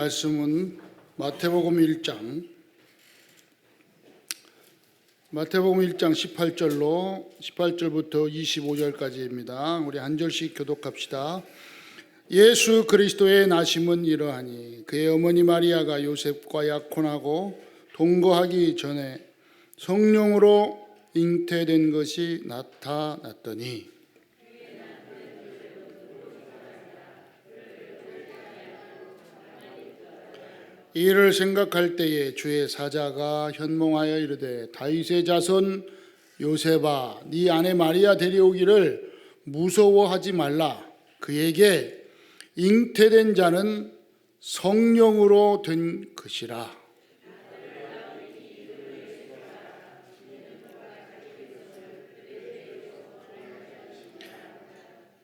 말씀은 마태복음 1장 18절부터 25절까지입니다. 우리 한 절씩 교독합시다. 예수 그리스도의 나심은 이러하니 그의 어머니 마리아가 요셉과 약혼하고 동거하기 전에 성령으로 잉태된 것이 나타났더니 이를 생각할 때에 주의 사자가 현몽하여 이르되 다윗의 자손 요셉아 네 아내 마리아 데려오기를 무서워하지 말라. 그에게 잉태된 자는 성령으로 된 것이라.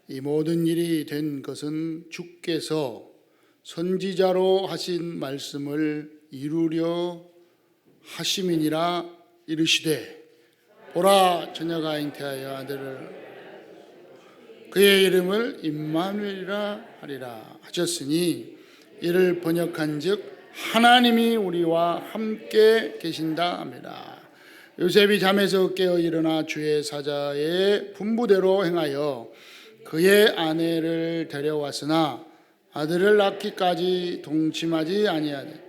이 모든 일이 된 것은 주께서 선지자로 하신 말씀을 이루려 하심이니라. 이르시되 보라 처녀가 잉태하여 아들을 그의 이름을 임마누엘이라 하리라 하셨으니 이를 번역한즉 하나님이 우리와 함께 계신다 합니다. 요셉이 잠에서 깨어 일어나 주의 사자의 분부대로 행하여 그의 아내를 데려왔으나 아들을 낳기까지 동침하지 아니하되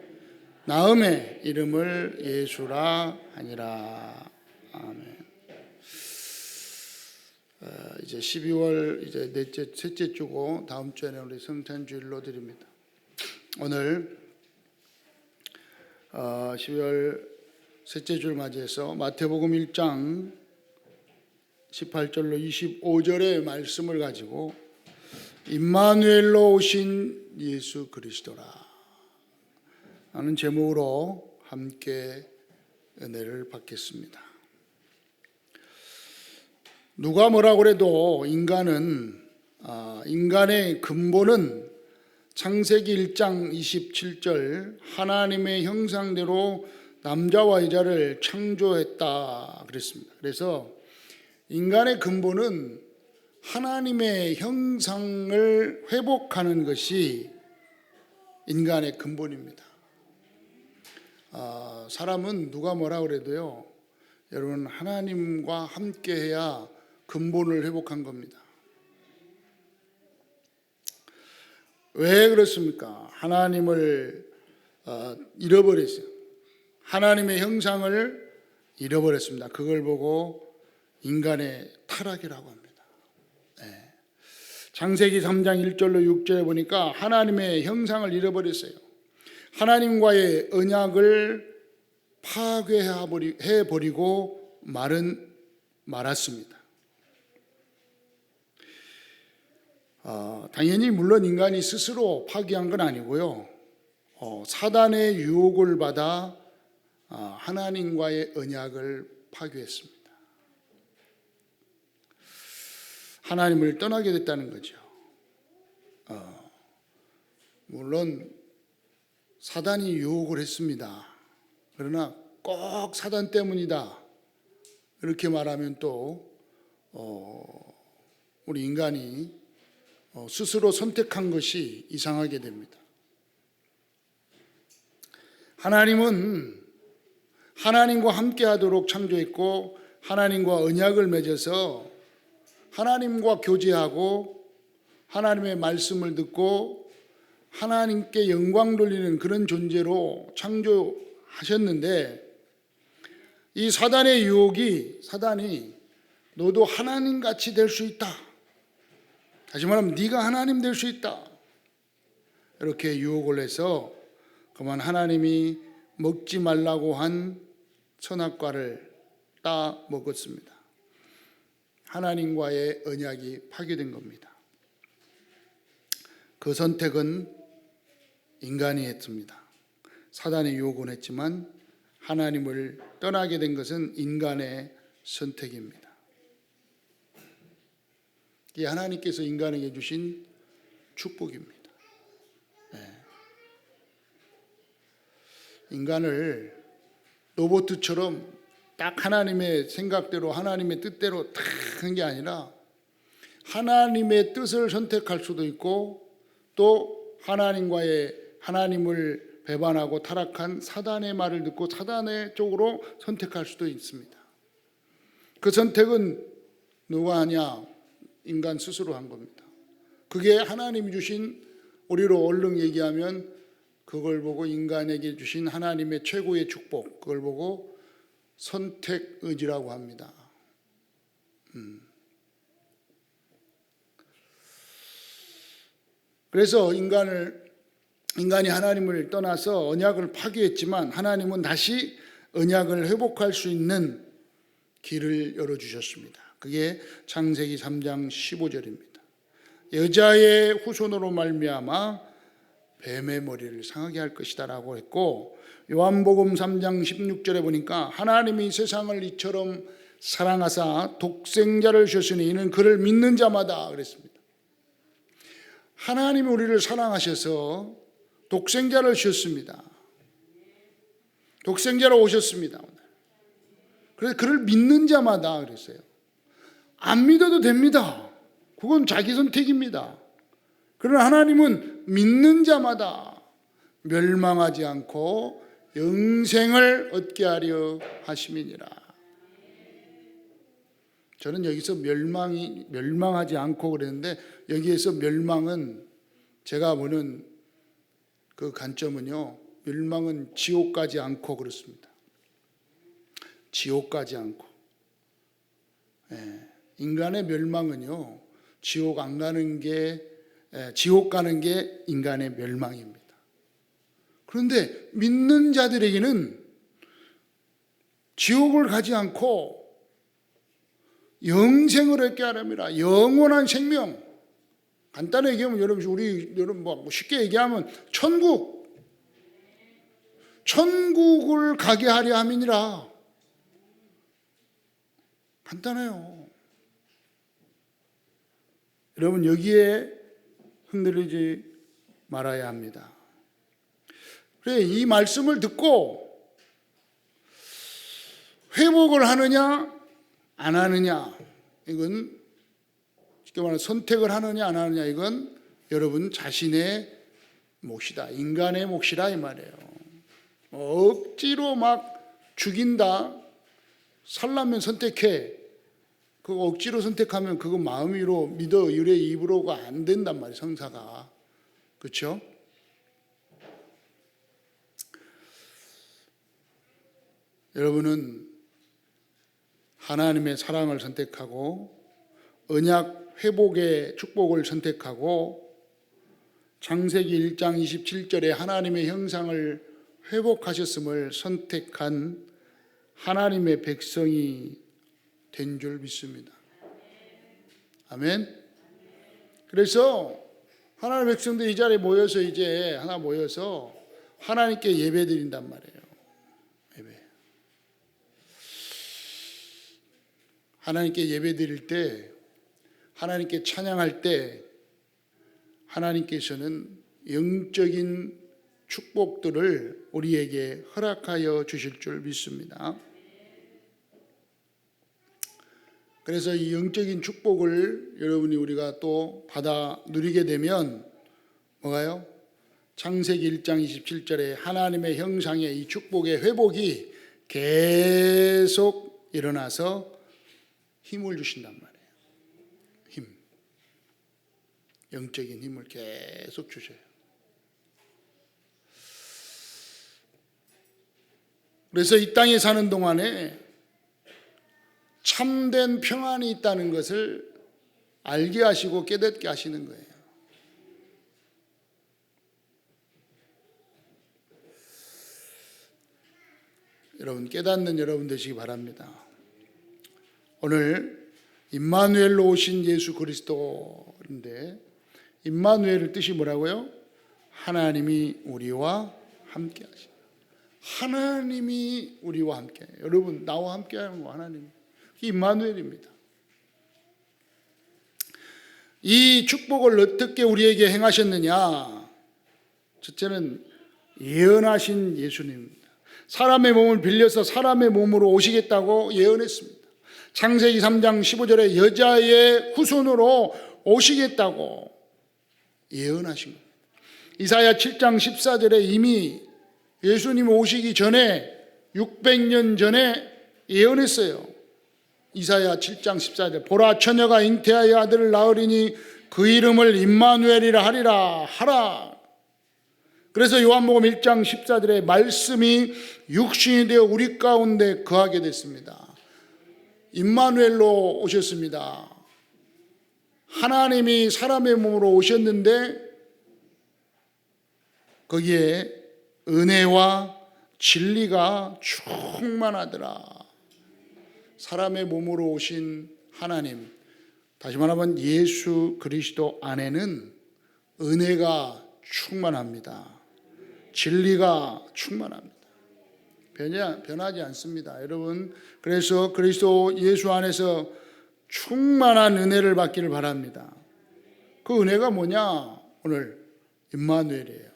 나음의 이름을 예수라 하니라. 아멘. 이제 12월 이제 셋째 주고 다음 주에는 우리 성탄주일로 드립니다. 오늘 12월 셋째 주를 맞이해서 마태복음 1장 18절로 25절의 말씀을 가지고 임마누엘로 오신 예수 그리스도라 하는 제목으로 함께 은혜를 받겠습니다. 누가 뭐라고 그래도 인간의 근본은 창세기 1장 27절 하나님의 형상대로 남자와 여자를 창조했다 그랬습니다. 그래서 인간의 근본은 하나님의 형상을 회복하는 것이 인간의 근본입니다. 사람은 누가 뭐라 그래도요, 여러분 하나님과 함께해야 근본을 회복한 겁니다. 왜 그렇습니까? 하나님을 잃어버렸어요. 하나님의 형상을 잃어버렸습니다. 그걸 보고 인간의 타락이라고 합니다. 창세기 3장 1절로 6절에 보니까 하나님의 형상을 잃어버렸어요. 하나님과의 언약을 파괴해버리고 말았습니다. 당연히 물론 인간이 스스로 파괴한 건 아니고요. 사단의 유혹을 받아 하나님과의 언약을 파괴했습니다. 하나님을 떠나게 됐다는 거죠. 물론 사단이 유혹을 했습니다. 그러나 꼭 사단 때문이다 이렇게 말하면 또 우리 인간이 스스로 선택한 것이 이상하게 됩니다. 하나님은 하나님과 함께하도록 창조했고 하나님과 언약을 맺어서 하나님과 교제하고 하나님의 말씀을 듣고 하나님께 영광 돌리는 그런 존재로 창조하셨는데, 이 사단의 유혹이 사단이 너도 하나님같이 될 수 있다, 다시 말하면 네가 하나님 될 수 있다 이렇게 유혹을 해서 그만 하나님이 먹지 말라고 한 선악과를 따 먹었습니다. 하나님과의 언약이 파괴된 겁니다. 그 선택은 인간이 했습니다. 사단이 유혹은 했지만 하나님을 떠나게 된 것은 인간의 선택입니다. 이게 하나님께서 인간에게 주신 축복입니다. 인간을 로봇처럼 딱 하나님의 생각대로 하나님의 뜻대로 딱 한 게 아니라 하나님의 뜻을 선택할 수도 있고 또 하나님과의 하나님을 배반하고 타락한 사단의 말을 듣고 사단의 쪽으로 선택할 수도 있습니다. 그 선택은 누가 하냐? 인간 스스로 한 겁니다. 그게 하나님이 주신, 우리로 얼른 얘기하면 그걸 보고 인간에게 주신 하나님의 최고의 축복, 그걸 보고 선택 의지라고 합니다. 그래서 인간이 하나님을 떠나서 언약을 파괴했지만 하나님은 다시 언약을 회복할 수 있는 길을 열어주셨습니다. 그게 창세기 3장 15절입니다. 여자의 후손으로 말미암아 뱀의 머리를 상하게 할 것이다 라고 했고, 요한복음 3장 16절에 보니까 하나님이 세상을 이처럼 사랑하사 독생자를 주셨으니 이는 그를 믿는 자마다 그랬습니다. 하나님이 우리를 사랑하셔서 독생자를 주셨습니다. 독생자로 오셨습니다. 그래서 그를 믿는 자마다 그랬어요. 안 믿어도 됩니다. 그건 자기 선택입니다. 그러나 하나님은 믿는 자마다 멸망하지 않고 영생을 얻게 하려 하심이니라. 저는 여기서 멸망하지 않고 그랬는데, 여기에서 멸망은 제가 보는 그 관점은요, 멸망은 지옥 가지 않고 그렇습니다. 지옥 가지 않고. 인간의 멸망은요, 지옥 가는 게 인간의 멸망입니다. 그런데 믿는 자들에게는 지옥을 가지 않고 영생을 얻게 하랍니다. 영원한 생명. 간단하게 얘기하면 여러분 뭐 쉽게 얘기하면 천국을 가게 하려 함이니라. 간단해요. 여러분 여기에 흔들리지 말아야 합니다. 그래, 이 말씀을 듣고 회복을 하느냐 안 하느냐, 이건 쉽게 말하면 선택을 하느냐 안 하느냐, 이건 여러분 자신의 몫이다. 인간의 몫이라 이 말이에요. 억지로 막 죽인다, 살라면 선택해. 그거 억지로 선택하면 그거 마음으로 믿어 이래 입으로가 안 된단 말이에요, 성사가. 그렇죠? 여러분은 하나님의 사랑을 선택하고 언약 회복의 축복을 선택하고 창세기 1장 27절에 하나님의 형상을 회복하셨음을 선택한 하나님의 백성이 된 줄 믿습니다. 아멘. 그래서 하나님의 백성들이 이 자리에 모여서 이제 하나 모여서 하나님께 예배 드린단 말이에요. 예배. 하나님께 예배 드릴 때, 하나님께 찬양할 때 하나님께서는 영적인 축복들을 우리에게 허락하여 주실 줄 믿습니다. 그래서 이 영적인 축복을 여러분이 우리가 또 받아 누리게 되면 뭐가요? 창세기 1장 27절에 하나님의 형상의 이 축복의 회복이 계속 일어나서 힘을 주신단 말이에요. 힘. 영적인 힘을 계속 주셔요. 그래서 이 땅에 사는 동안에 참된 평안이 있다는 것을 알게 하시고 깨닫게 하시는 거예요. 여러분 깨닫는 여러분 되시기 바랍니다. 오늘 임마누엘로 오신 예수 그리스도인데, 임마누엘의 뜻이 뭐라고요? 하나님이 우리와 함께 하신다. 하나님이 우리와 함께 해요. 여러분 나와 함께 하는 거 하나님, 임마누엘입니다. 이 축복을 어떻게 우리에게 행하셨느냐? 첫째는 예언하신 예수님입니다. 사람의 몸을 빌려서 사람의 몸으로 오시겠다고 예언했습니다. 창세기 3장 15절에 여자의 후손으로 오시겠다고 예언하신 겁니다. 이사야 7장 14절에 이미 예수님 오시기 전에 600년 전에 예언했어요. 이사야 7장 14절 보라 처녀가 잉태하여 아들을 낳으리니 그 이름을 임마누엘이라 하라. 그래서 요한복음 1장 14절에 말씀이 육신이 되어 우리 가운데 거하게 됐습니다. 임마누엘로 오셨습니다. 하나님이 사람의 몸으로 오셨는데 거기에 은혜와 진리가 충만하더라. 사람의 몸으로 오신 하나님, 다시 말하면 예수 그리스도 안에는 은혜가 충만합니다. 진리가 충만합니다. 변하지 않습니다. 여러분, 그래서 그리스도 예수 안에서 충만한 은혜를 받기를 바랍니다. 그 은혜가 뭐냐? 오늘 임마누엘이에요.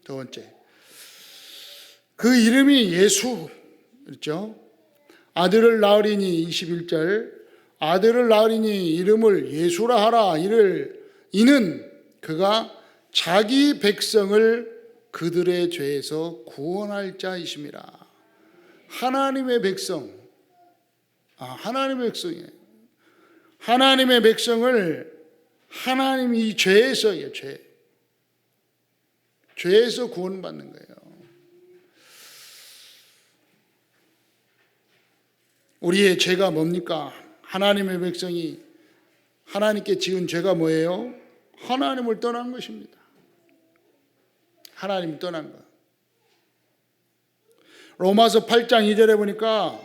두 번째, 그 이름이 예수, 그렇죠? 아들을 낳으리니 21절 아들을 낳으리니 이름을 예수라 하라. 이는 그가 자기 백성을 그들의 죄에서 구원할 자이심이라. 하나님의 백성, 하나님의 백성이에요. 하나님의 백성을 하나님이 죄에서요, 죄에서 구원받는 거예요. 우리의 죄가 뭡니까? 하나님의 백성이 하나님께 지은 죄가 뭐예요? 하나님을 떠난 것입니다. 하나님을 떠난 것. 로마서 8장 2절에 보니까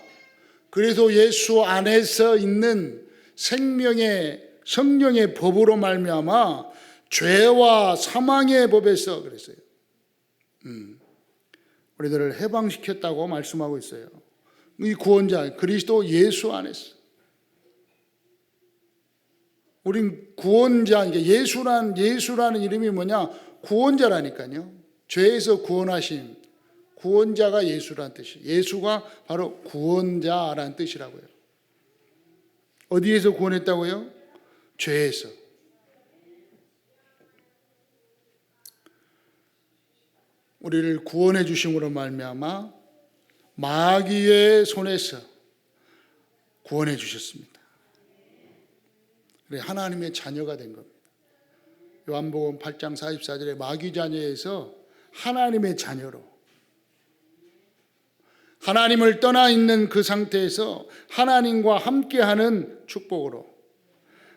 그래서 예수 안에서 있는 생명의 성령의 법으로 말미암아 죄와 사망의 법에서 그랬어요. 우리들을 해방시켰다고 말씀하고 있어요. 이 구원자 그리스도 예수 안에서 우린 구원자, 예수라는 이름이 뭐냐? 구원자라니까요. 죄에서 구원하신 구원자가 예수라는 뜻이에요. 예수가 바로 구원자라는 뜻이라고요. 어디에서 구원했다고요? 죄에서. 우리를 구원해 주심으로 말미암아 마귀의 손에서 구원해 주셨습니다. 그래 하나님의 자녀가 된 겁니다. 요한복음 8장 44절에 마귀 자녀에서 하나님의 자녀로, 하나님을 떠나 있는 그 상태에서 하나님과 함께하는 축복으로,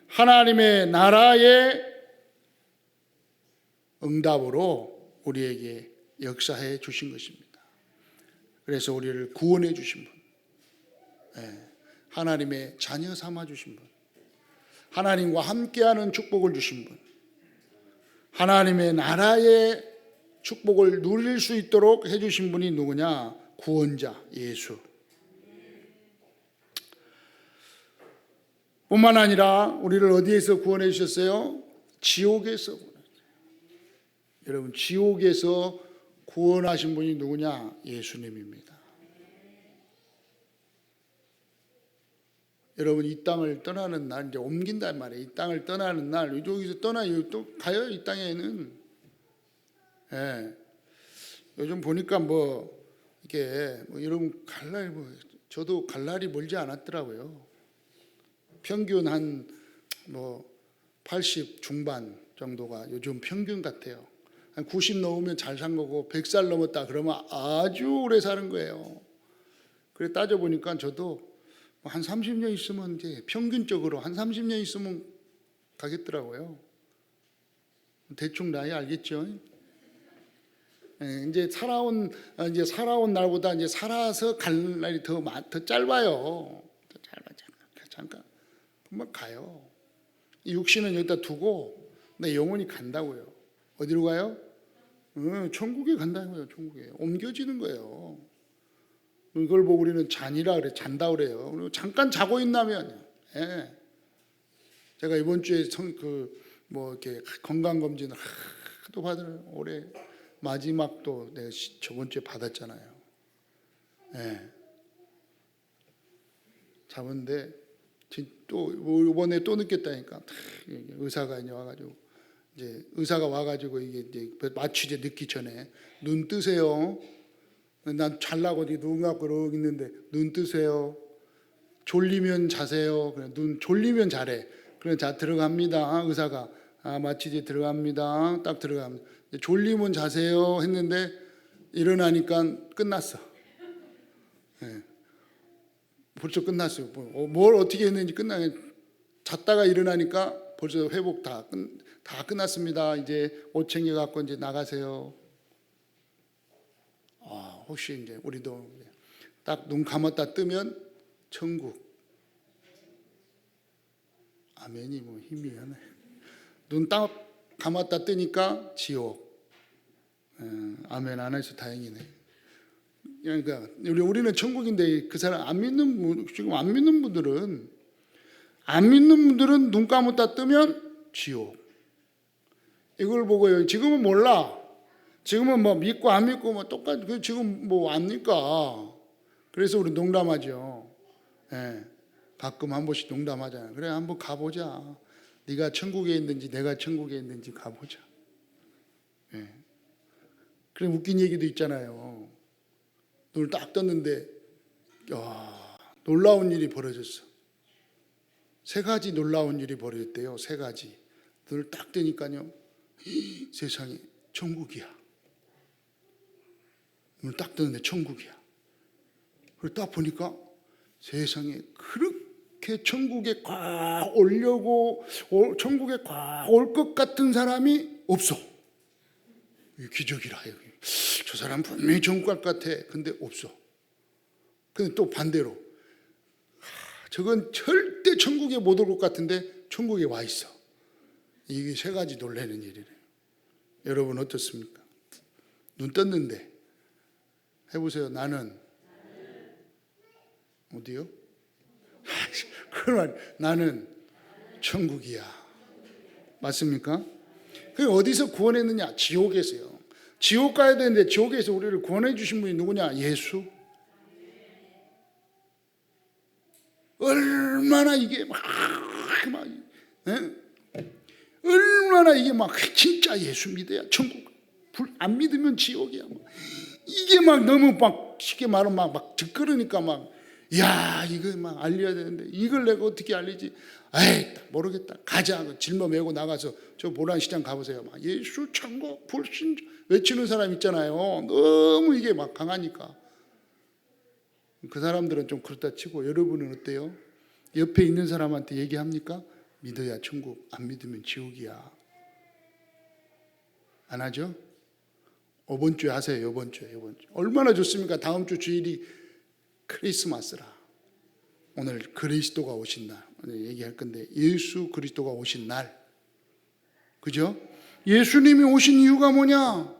하나님의 나라의 응답으로 우리에게 역사해 주신 것입니다. 그래서 우리를 구원해 주신 분, 하나님의 자녀 삼아 주신 분, 하나님과 함께하는 축복을 주신 분, 하나님의 나라의 축복을 누릴 수 있도록 해주신 분이 누구냐? 구원자 예수. 뿐만 아니라 우리를 어디에서 구원해 주셨어요? 지옥에서. 여러분, 지옥에서 구원하신 분이 누구냐? 예수님입니다. 여러분, 이 땅을 떠나는 날, 이제 옮긴단 말이에요. 이 땅을 떠나는 날, 여기서 떠나요. 또 가요, 이 땅에는. 요즘 보니까 이게 여러분 갈 날, 저도 갈 날이 멀지 않았더라고요. 평균 한 80 중반 정도가 요즘 평균 같아요. 한 90 넘으면 잘 산 거고 100살 넘었다 그러면 아주 오래 사는 거예요. 그래 따져보니까 저도 한 30년 있으면 이제 평균적으로 한 30년 있으면 가겠더라고요. 대충 나이 알겠죠? 이제 살아온 날보다 이제 살아서 갈 날이 더 짧아요. 더 잠깐 금방 가요. 이 육신은 여기다 두고 내 영혼이 간다고요. 어디로 가요? 천국에 간다고요. 천국에 옮겨지는 거예요. 이걸 보고 우리는 잔다 그래요. 그리고 잠깐 자고 있나면, 제가 이번 주에 이렇게 건강 검진을 하도 받을 올해 마지막도 내가 저번 주에 받았잖아요. 잡았는데 또 이번에 또 느꼈다니까. 의사가 와가지고 이제 의사가 와가지고 이게 이제 마취제 넣기 전에 눈 뜨세요. 난 잘나고 눈 감고 이러고 있는데 눈 뜨세요. 졸리면 자세요. 그래, 눈 졸리면 자래. 그래, 자 들어갑니다. 의사가 마취제 들어갑니다. 딱 들어갑니다. 졸리면 자세요 했는데 일어나니까 끝났어. 네. 벌써 끝났어요. 뭘 어떻게 했는지 잤다가 일어나니까 벌써 회복 다 끝났습니다. 이제 옷 챙겨 갖고 이제 나가세요. 혹시 이제 우리도 딱 눈 감았다 뜨면 천국. 아멘이 뭐 힘이 하네. 눈 딱 감았다 뜨니까 지옥. 아멘 안 해서 다행이네. 그러니까 우리는 천국인데 그 사람 지금 안 믿는 분들은 눈 감았다 뜨면 지옥. 이걸 보고요. 지금은 몰라. 지금은 뭐 믿고 안 믿고 뭐 똑같이 지금 뭐 압니까? 그래서 우리 농담하죠. 예, 가끔 한 번씩 농담하잖아요. 그래 한번 가보자. 네가 천국에 있는지 내가 천국에 있는지 가보자. 예. 그래 웃긴 얘기도 있잖아요. 눈을 딱 떴는데 놀라운 일이 벌어졌어. 3가지 놀라운 일이 벌어졌대요. 3가지. 눈을 딱 뜨니까요. 세상에 천국이야. 눈을 딱 뜨는데 천국이야. 그리고 딱 보니까 세상에 그렇게 천국에 꽉 오려고 천국에 꽉 올 것 같은 사람이 없어. 이게 기적이라. 저 사람 분명히 천국 갈 것 같아. 근데 없어. 근데 또 반대로 저건 절대 천국에 못 올 것 같은데 천국에 와 있어. 이게 3가지 놀라는 일이래요. 여러분 어떻습니까? 눈 떴는데 해보세요. 나는 어디요? 그러면 나는 천국이야. 맞습니까? 그 어디서 구원했느냐? 지옥에서요. 지옥 가야 되는데 지옥에서 우리를 구원해 주신 분이 누구냐? 예수. 얼마나 이게 얼마나 이게 진짜 예수 믿어야 천국. 안 믿으면 지옥이야. 이게 너무 쉽게 말하면 막 뒷걸으니까 야 이거 알려야 되는데 이걸 내가 어떻게 알리지? 에이 모르겠다. 가자. 짊어매고 나가서 저 보란시장 가보세요. 예수 천국 불신 외치는 사람 있잖아요. 너무 이게 강하니까. 그 사람들은 좀 그렇다 치고 여러분은 어때요? 옆에 있는 사람한테 얘기합니까? 믿어야 천국, 안 믿으면 지옥이야. 안 하죠? 이번 주에 하세요. 이번 주에. 얼마나 좋습니까? 다음 주 주일이 크리스마스라. 오늘 그리스도가 오신 날. 오늘 얘기할 건데 예수 그리스도가 오신 날. 그죠? 예수님이 오신 이유가 뭐냐?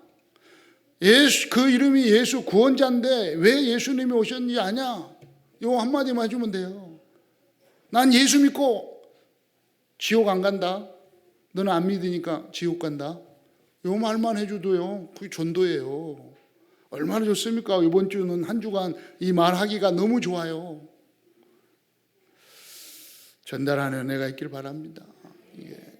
그 이름이 예수 구원자인데 왜 예수님이 오셨는지 아냐? 이거 한마디만 해주면 돼요. 난 예수 믿고 지옥 안 간다. 너는 안 믿으니까 지옥 간다. 요 말만 해줘도요. 그게 전도예요. 얼마나 좋습니까? 이번 주는 한 주간 이 말하기가 너무 좋아요. 전달하는 은혜가 있길 바랍니다.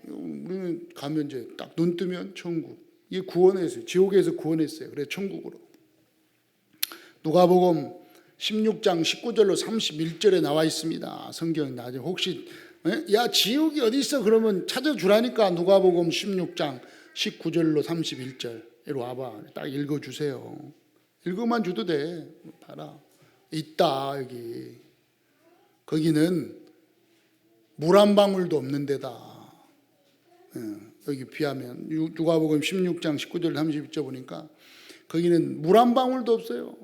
우리는 가면 이제 딱 눈 뜨면 천국. 이게 구원했어요. 지옥에서 구원했어요. 그래 천국으로. 누가복음 16장 19절로 31절에 나와 있습니다. 성경 나중에 혹시 야 지옥이 어디 있어? 그러면 찾아주라니까. 누가복음 16장 19절로 31절 이리 와봐. 딱 읽어주세요. 읽어만 줘도 돼. 봐라. 있다 여기. 거기는 물 한 방울도 없는 데다. 여기 비하면 누가복음 16장 19절 31절 보니까 거기는 물 한 방울도 없어요.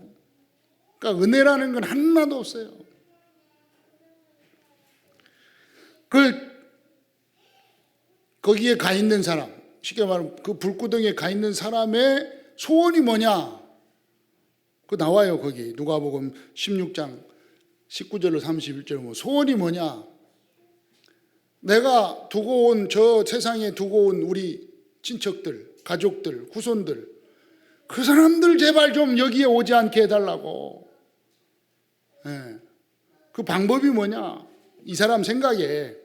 그러니까 은혜라는 건 하나도 없어요. 거기에 가 있는 사람, 쉽게 말하면 그 불구덩이에 가 있는 사람의 소원이 뭐냐? 그 나와요. 거기 누가복음 16장 19절로 31절 소원이 뭐냐? 내가 두고 온 저 세상에 두고 온 우리 친척들, 가족들, 후손들 그 사람들 제발 좀 여기에 오지 않게 해달라고. 그 방법이 뭐냐? 이 사람 생각에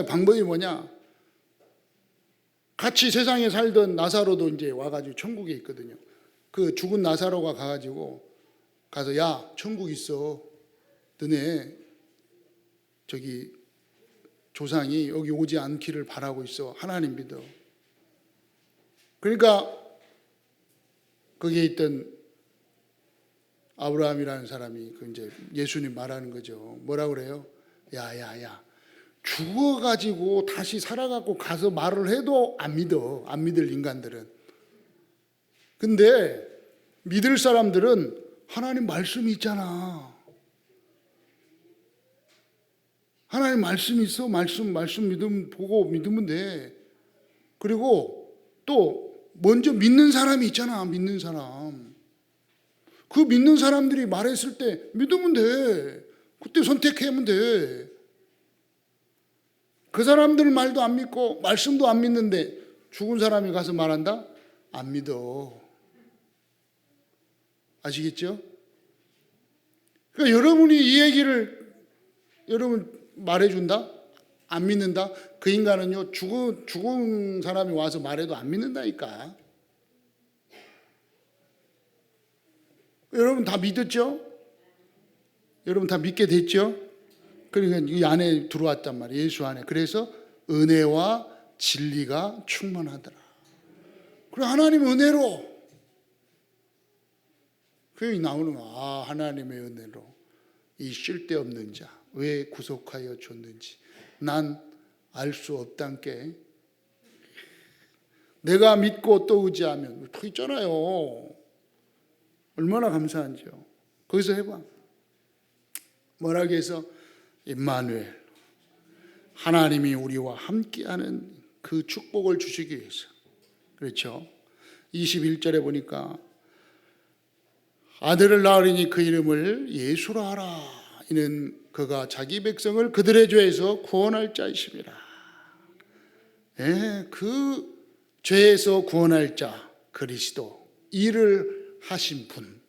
방법이 뭐냐? 같이 세상에 살던 나사로도 이제 와가지고 천국에 있거든요. 그 죽은 나사로가 가서 야, 천국 있어. 너네 저기 조상이 여기 오지 않기를 바라고 있어. 하나님 믿어. 그러니까 거기에 있던 아브라함이라는 사람이 그 이제 예수님 말하는 거죠. 뭐라 그래요? 야. 죽어가지고 다시 살아갖고 가서 말을 해도 안 믿어. 안 믿을 인간들은. 근데 믿을 사람들은 하나님 말씀이 있잖아. 하나님 말씀이 있어. 말씀 보고 믿으면 돼. 그리고 또 먼저 믿는 사람이 있잖아. 믿는 사람. 그 믿는 사람들이 말했을 때 믿으면 돼. 그때 선택하면 돼. 그 사람들 말도 안 믿고 말씀도 안 믿는데 죽은 사람이 가서 말한다? 안 믿어. 아시겠죠? 그러니까 여러분이 이 얘기를 여러분 말해준다? 안 믿는다? 그 인간은요, 죽은 사람이 와서 말해도 안 믿는다니까. 여러분 다 믿었죠? 여러분 다 믿게 됐죠? 그러니까 이 안에 들어왔단 말이에요. 예수 안에. 그래서 은혜와 진리가 충만하더라. 그리고 하나님 은혜로. 그게 나오는 거야. 아, 하나님의 은혜로 이 쓸데없는 자 왜 구속하여 줬는지 난 알 수 없단께. 내가 믿고 또 의지하면 또 있잖아요. 얼마나 감사한지요. 거기서 해봐. 뭐라고 해서 임마누엘, 하나님이 우리와 함께하는 그 축복을 주시기 위해서. 그렇죠. 21절에 보니까 아들을 낳으리니 그 이름을 예수라 하라. 이는 그가 자기 백성을 그들의 죄에서 구원할 자이심이라. 그 죄에서 구원할 자 그리스도, 일을 하신 분,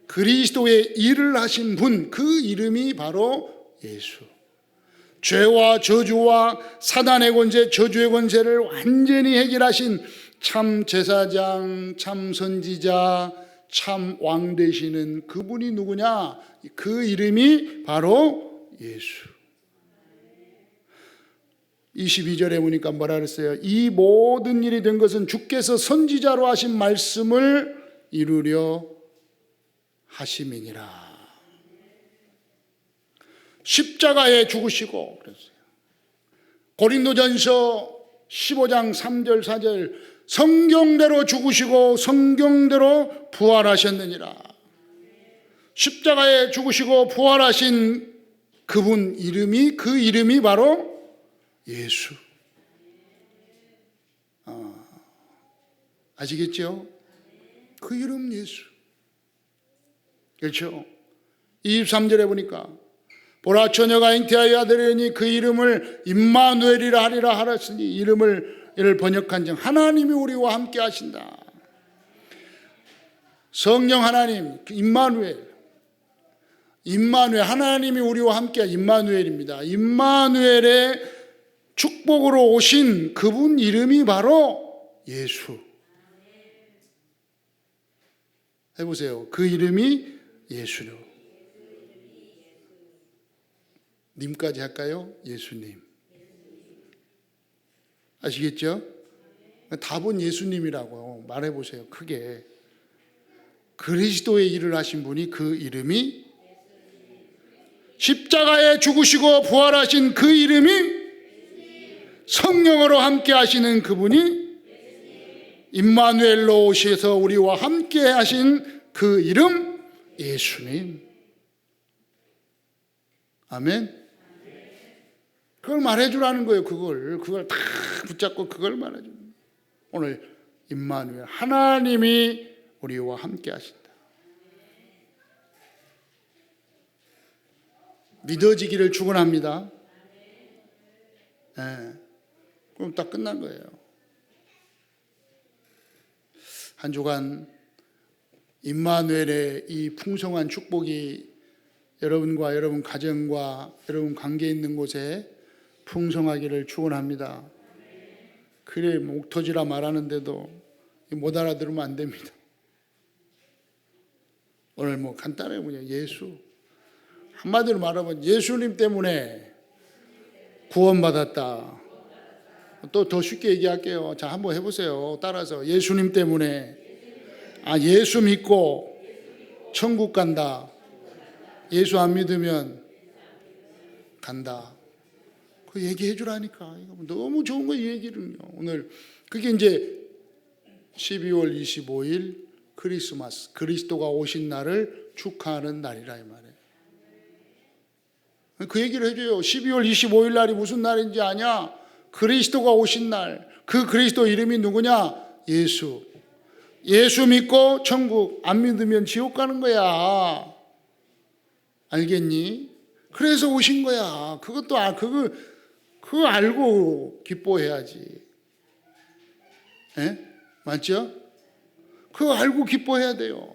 그리스도의 일을 하신 분, 그 이름이 바로 예수. 죄와 저주와 사단의 권세, 저주의 권세를 완전히 해결하신 참 제사장, 참 선지자, 참 왕 되시는 그분이 누구냐? 그 이름이 바로 예수. 22절에 보니까 뭐라 그랬어요? 이 모든 일이 된 것은 주께서 선지자로 하신 말씀을 이루려 하심이니라. 십자가에 죽으시고 그랬어요. 고린도전서 15장 3절 4절 성경대로 죽으시고 성경대로 부활하셨느니라. 십자가에 죽으시고 부활하신 그분 이름이, 그 이름이 바로 예수. 아시겠죠? 그 이름 예수. 그렇죠? 23절에 보니까 보라 처녀가 잉태하여 아들이니 그 이름을 임마누엘이라 하리라 하랬으니 이를 번역한즉 하나님이 우리와 함께 하신다. 성령 하나님 임마누엘, 하나님이 우리와 함께 임마누엘입니다. 임마누엘의 축복으로 오신 그분 이름이 바로 예수. 해보세요. 그 이름이 예수로. 님까지 할까요? 예수님. 아시겠죠? 답은 예수님이라고 말해보세요. 크게. 그리스도의 일을 하신 분이 그 이름이, 십자가에 죽으시고 부활하신 그 이름이, 성령으로 함께 하시는 그분이, 임마누엘로 오셔서 우리와 함께 하신 그 이름 예수님. 아멘. 그걸 말해주라는 거예요. 그걸 다 붙잡고 그걸 말해주는 거예요. 오늘 임마누엘, 하나님이 우리와 함께 하신다. 믿어지기를 축원합니다. 네. 그럼 딱 끝난 거예요. 한 주간 임마누엘의 이 풍성한 축복이 여러분과 여러분 가정과 여러분 관계 있는 곳에 풍성하기를 축원합니다. 그래 목 터지라 말하는데도 못 알아들으면 안 됩니다. 오늘 뭐 간단하게 뭐냐, 예수. 한마디로 말하면 예수님 때문에 구원받았다. 또 더 쉽게 얘기할게요. 자, 한번 해보세요. 따라서 예수님 때문에, 예수 믿고 천국 간다. 예수 안 믿으면 간다. 그 얘기해 주라니까. 너무 좋은 거, 이 얘기는요. 오늘 그게 이제 12월 25일 크리스마스, 그리스도가 오신 날을 축하하는 날이라 이 말이에요. 그 얘기를 해줘요. 12월 25일 날이 무슨 날인지 아냐? 그리스도가 오신 날. 그 그리스도 이름이 누구냐? 예수. 예수 믿고 천국, 안 믿으면 지옥 가는 거야. 알겠니? 그래서 오신 거야. 그것도 그거 알고 기뻐해야지. 에? 맞죠? 그거 알고 기뻐해야 돼요.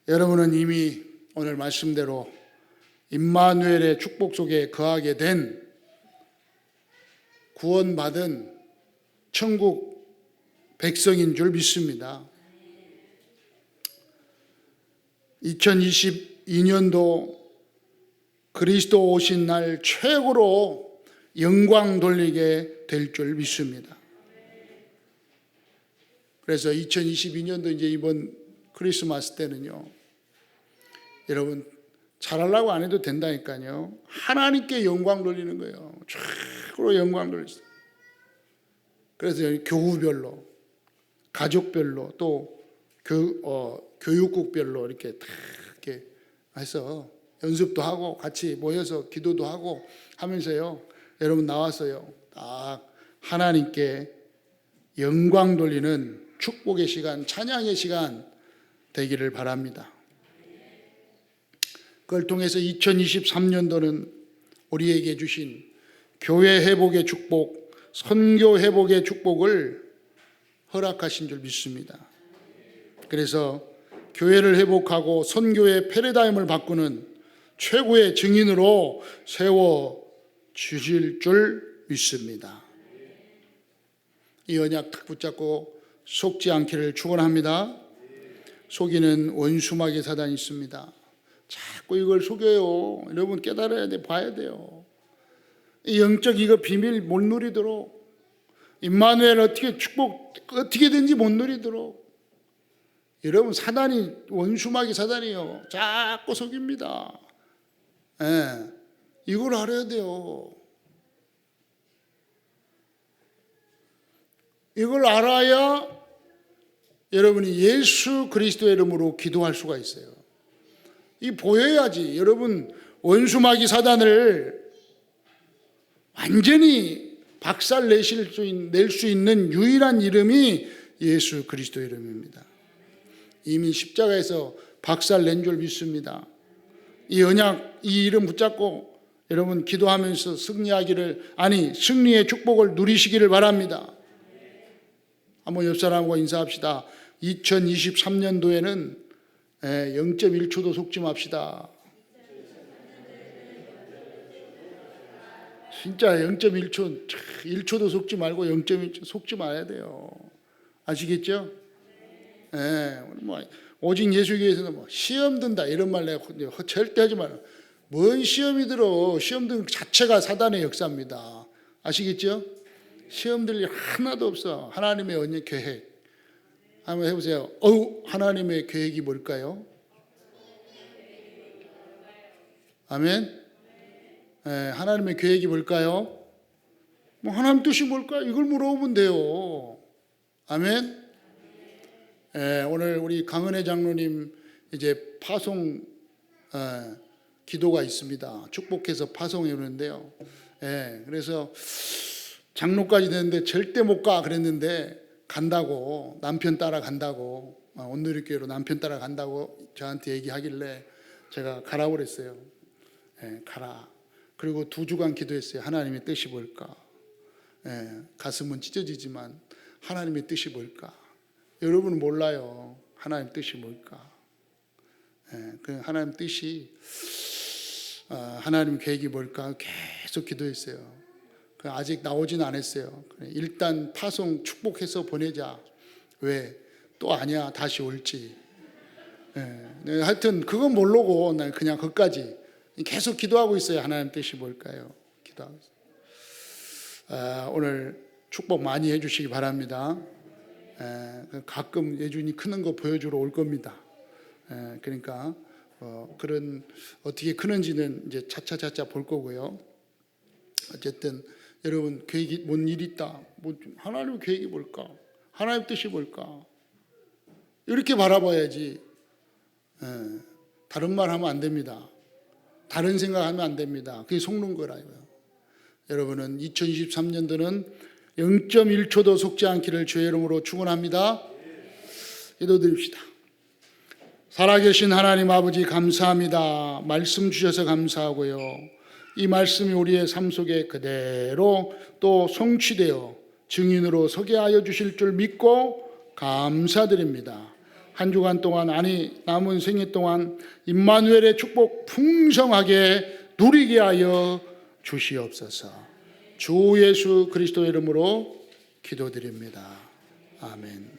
여러분은 이미 오늘 말씀대로 임마누엘의 축복 속에 거하게 된 구원받은 천국 백성인 줄 믿습니다. 2022년도 그리스도 오신 날 최고로 영광 돌리게 될 줄 믿습니다. 그래서 2022년도 이제 이번 크리스마스 때는요, 여러분 잘하려고 안 해도 된다니까요. 하나님께 영광 돌리는 거예요. 최고로 영광 돌리세요. 그래서 교우별로, 가족별로, 또 교육국별로 이렇게 다 이렇게 해서 연습도 하고 같이 모여서 기도도 하고 하면서요, 여러분 나왔어요. 딱 하나님께 영광 돌리는 축복의 시간, 찬양의 시간 되기를 바랍니다. 그걸 통해서 2023년도는 우리에게 주신 교회 회복의 축복, 선교 회복의 축복을 허락하신 줄 믿습니다. 그래서 교회를 회복하고 선교의 패러다임을 바꾸는 최고의 증인으로 세워 주실 줄 믿습니다. 이 언약 탁 붙잡고 속지 않기를 축원합니다. 속이는 원수마귀 사단이 있습니다. 자꾸 이걸 속여요. 여러분 깨달아야 돼, 봐야 돼요. 이 영적 이거 비밀 못 누리도록, 임마누엘 어떻게 축복 어떻게든지 못 누리도록, 여러분 사단이, 원수마귀 사단이요, 자꾸 속입니다. 예, 이걸 알아야 돼요. 이걸 알아야 여러분이 예수 그리스도의 이름으로 기도할 수가 있어요. 이 보여야지. 여러분 원수마귀 사단을 완전히 박살 낼 수 있는 유일한 이름이 예수 그리스도의 이름입니다. 이미 십자가에서 박살 낸 줄 믿습니다. 이 언약, 이 이름 붙잡고 여러분 기도하면서 승리의 축복을 누리시기를 바랍니다. 한번 옆 사람과 인사합시다. 2023년도에는 0.1초도 속지 맙시다. 진짜 0.1초, 1초도 속지 말고 0.1초 속지 말아야 돼요. 아시겠죠? 오직 예수교회에서는 시험 든다 이런 말 내가 절대 하지 말아요. 뭔 시험이 들어? 시험 든 자체가 사단의 역사입니다. 아시겠죠? 시험 들 일 하나도 없어. 하나님의 언약 계획. 한번 해보세요. 하나님의 계획이 뭘까요? 아멘. 하나님의 계획이 뭘까요? 하나님 뜻이 뭘까요? 이걸 물어보면 돼요. 아멘. 오늘 우리 강은혜 장로님 이제 파송 기도가 있습니다. 축복해서 파송해 오는데요. 그래서 장로까지 됐는데 절대 못 가 그랬는데 간다고, 남편 따라 간다고, 온누리교회로 남편 따라 간다고 저한테 얘기하길래 제가 가라고 그랬어요. 가라. 그리고 2주간 기도했어요. 하나님의 뜻이 뭘까? 가슴은 찢어지지만 하나님의 뜻이 뭘까? 여러분은 몰라요. 하나님 뜻이 뭘까? 그 하나님 뜻이 하나님 계획이 뭘까 계속 기도했어요. 아직 나오진 않았어요. 일단 파송 축복해서 보내자. 왜? 또 아니야 다시 올지. 하여튼 그건 모르고 난 그냥 그까지 계속 기도하고 있어요. 하나님 뜻이 뭘까요? 기도하고 있어요. 오늘 축복 많이 해주시기 바랍니다. 가끔 예준이 크는 거 보여주러 올 겁니다. 그러니까 그런 어떻게 크는지는 이제 차차차차 볼 거고요. 어쨌든 여러분 계획이 뭔 일 있다. 하나님 계획이 뭘까? 하나님 뜻이 뭘까? 이렇게 바라봐야지. 다른 말 하면 안 됩니다. 다른 생각하면 안 됩니다. 그게 속는 거라고요. 여러분은 2023년도는 0.1초도 속지 않기를 주의 이름으로 축원합니다. 기도드립시다. 살아계신 하나님 아버지 감사합니다. 말씀 주셔서 감사하고요. 이 말씀이 우리의 삶 속에 그대로 또 성취되어 증인으로 서게 하여 주실 줄 믿고 감사드립니다. 한 주간 동안 남은 생애 동안 임마누엘의 축복 풍성하게 누리게 하여 주시옵소서. 주 예수 그리스도의 이름으로 기도드립니다. 아멘.